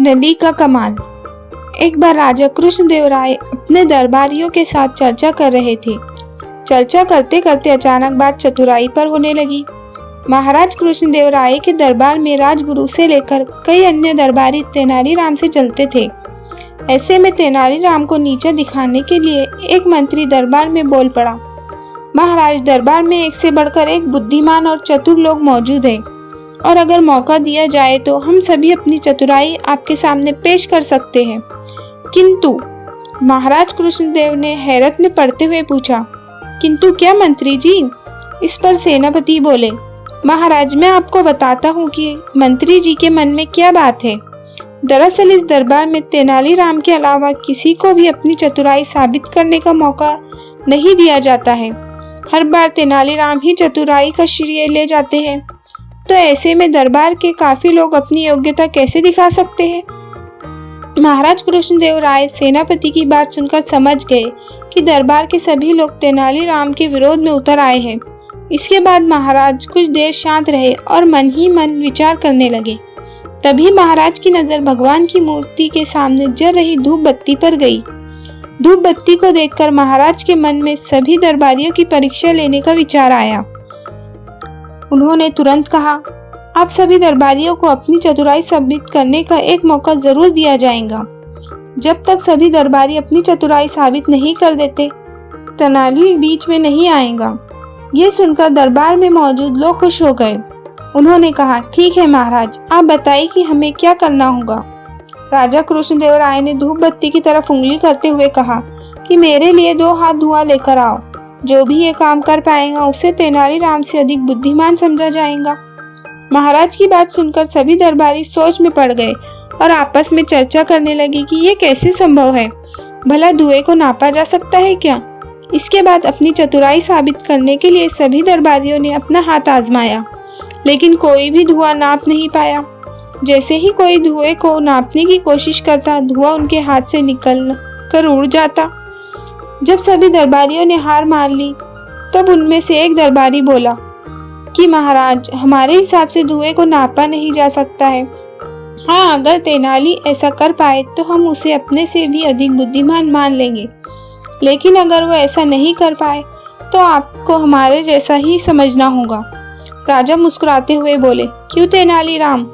नली का कमाल। एक बार राजा कृष्णदेव राय अपने दरबारियों के साथ चर्चा कर रहे थे। चर्चा करते करते अचानक बात चतुराई पर होने लगी। महाराज कृष्णदेव राय के दरबार में राजगुरु से लेकर कई अन्य दरबारी तेनालीराम से चलते थे। ऐसे में तेनालीराम को नीचा दिखाने के लिए एक मंत्री दरबार में बोल पड़ा, महाराज, दरबार में एक से बढ़कर एक बुद्धिमान और चतुर लोग मौजूद हैं और अगर मौका दिया जाए तो हम सभी अपनी चतुराई आपके सामने पेश कर सकते हैं। किंतु महाराज कृष्णदेव ने हैरत में पड़ते हुए पूछा, किंतु क्या मंत्री जी? इस पर सेनापति बोले, महाराज, मैं आपको बताता हूँ कि मंत्री जी के मन में क्या बात है। दरअसल इस दरबार में तेनालीराम के अलावा किसी को भी अपनी चतुराई साबित करने का मौका नहीं दिया जाता है। हर बार तेनालीराम ही चतुराई का श्रेय ले जाते हैं, तो ऐसे में दरबार के काफी लोग अपनी योग्यता कैसे दिखा सकते हैं। महाराज कृष्णदेव राय सेनापति की बात सुनकर समझ गए कि दरबार के सभी लोग तेनालीराम के विरोध में उतर आए हैं। इसके बाद महाराज कुछ देर शांत रहे और मन ही मन विचार करने लगे। तभी महाराज की नजर भगवान की मूर्ति के सामने जल रही धूप बत्ती पर गई। धूप बत्ती को देखकर महाराज के मन में सभी दरबारियों की परीक्षा लेने का विचार आया। उन्होंने तुरंत कहा, आप सभी दरबारियों को अपनी चतुराई साबित करने का एक मौका जरूर दिया जाएगा। जब तक सभी दरबारी अपनी चतुराई साबित नहीं कर देते, तेनाली बीच में नहीं आएगा। ये सुनकर दरबार में मौजूद लोग खुश हो गए। उन्होंने कहा, ठीक है महाराज, आप बताइए कि हमें क्या करना होगा। राजा कृष्णदेव राय ने धूप बत्ती की तरफ उंगली करते हुए कहा कि मेरे लिए 2 हाथ धुआं लेकर आओ। जो भी ये काम कर पाएगा उसे तेनालीराम से अधिक बुद्धिमान समझा जाएगा। महाराज की बात सुनकर सभी दरबारी सोच में पड़ गए और आपस में चर्चा करने लगे कि ये कैसे संभव है। भला धुएं को नापा जा सकता है क्या? इसके बाद अपनी चतुराई साबित करने के लिए सभी दरबारियों ने अपना हाथ आजमाया, लेकिन कोई भी धुआं नाप नहीं पाया। जैसे ही कोई धुएं को नापने की कोशिश करता, धुआं उनके हाथ से निकल कर उड़ जाता। जब सभी दरबारियों ने हार मान ली, तब उनमें से एक दरबारी बोला कि महाराज, हमारे हिसाब से धुएं को नापा नहीं जा सकता है। हाँ, अगर तेनाली ऐसा कर पाए तो हम उसे अपने से भी अधिक बुद्धिमान मान लेंगे, लेकिन अगर वो ऐसा नहीं कर पाए तो आपको हमारे जैसा ही समझना होगा। राजा मुस्कुराते हुए बोले, क्यों तेनालीराम,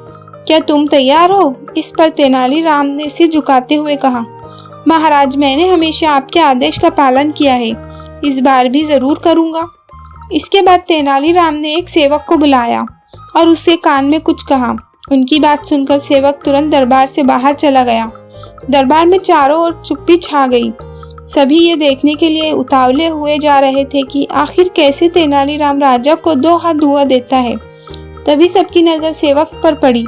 क्या तुम तैयार हो? इस पर तेनालीराम ने सिर झुकाते हुए कहा, महाराज, मैंने हमेशा आपके आदेश का पालन किया है, इस बार भी जरूर करूंगा। इसके बाद तेनालीराम ने एक सेवक को बुलाया और उसके कान में कुछ कहा। उनकी बात सुनकर सेवक तुरंत दरबार से बाहर चला गया। दरबार में चारों ओर चुप्पी छा गई। सभी ये देखने के लिए उतावले हुए जा रहे थे कि आखिर कैसे तेनालीराम राजा को 2 हाथ धुआं देता है। तभी सबकी नजर सेवक पर पड़ी,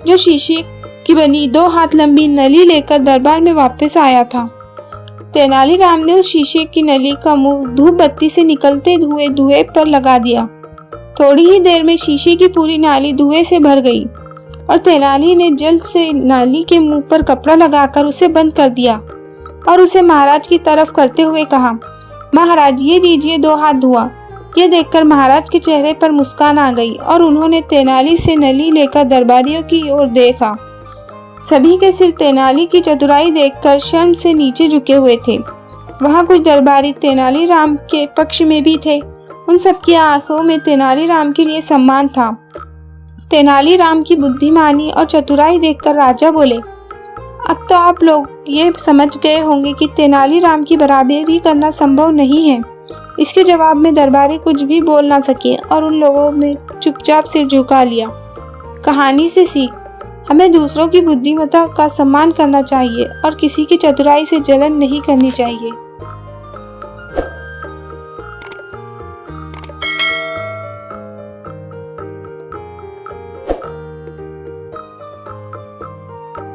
जो शीशे की बनी 2 हाथ लंबी नली लेकर दरबार में वापस आया था। तेनालीराम ने उस शीशे की नली का मुंह धूप बत्ती से निकलते धुएं पर लगा दिया। थोड़ी ही देर में शीशे की पूरी नाली धुएं से भर गई और तेनाली ने जल्द से नाली के मुंह पर कपड़ा लगाकर उसे बंद कर दिया और उसे महाराज की तरफ करते हुए कहा, महाराज, ये दीजिए 2 हाथ धुआं। ये देखकर महाराज के चेहरे पर मुस्कान आ गई और उन्होंने तेनाली से नली लेकर दरबारियों की ओर देखा। सभी के सिर तेनाली की चतुराई देखकर शर्म से नीचे झुके हुए थे। वहां कुछ दरबारी तेनालीराम के पक्ष में भी थे। उन सबकी आंखों में तेनालीराम के लिए सम्मान था। तेनालीराम की बुद्धिमानी और चतुराई देखकर राजा बोले, अब तो आप लोग ये समझ गए होंगे कि तेनालीराम की बराबरी करना संभव नहीं है। इसके जवाब में दरबारी कुछ भी बोल ना सके और उन लोगों ने चुपचाप सिर झुका लिया। कहानी से सीख, हमें दूसरों की बुद्धिमत्ता का सम्मान करना चाहिए और किसी की चतुराई से जलन नहीं करनी चाहिए।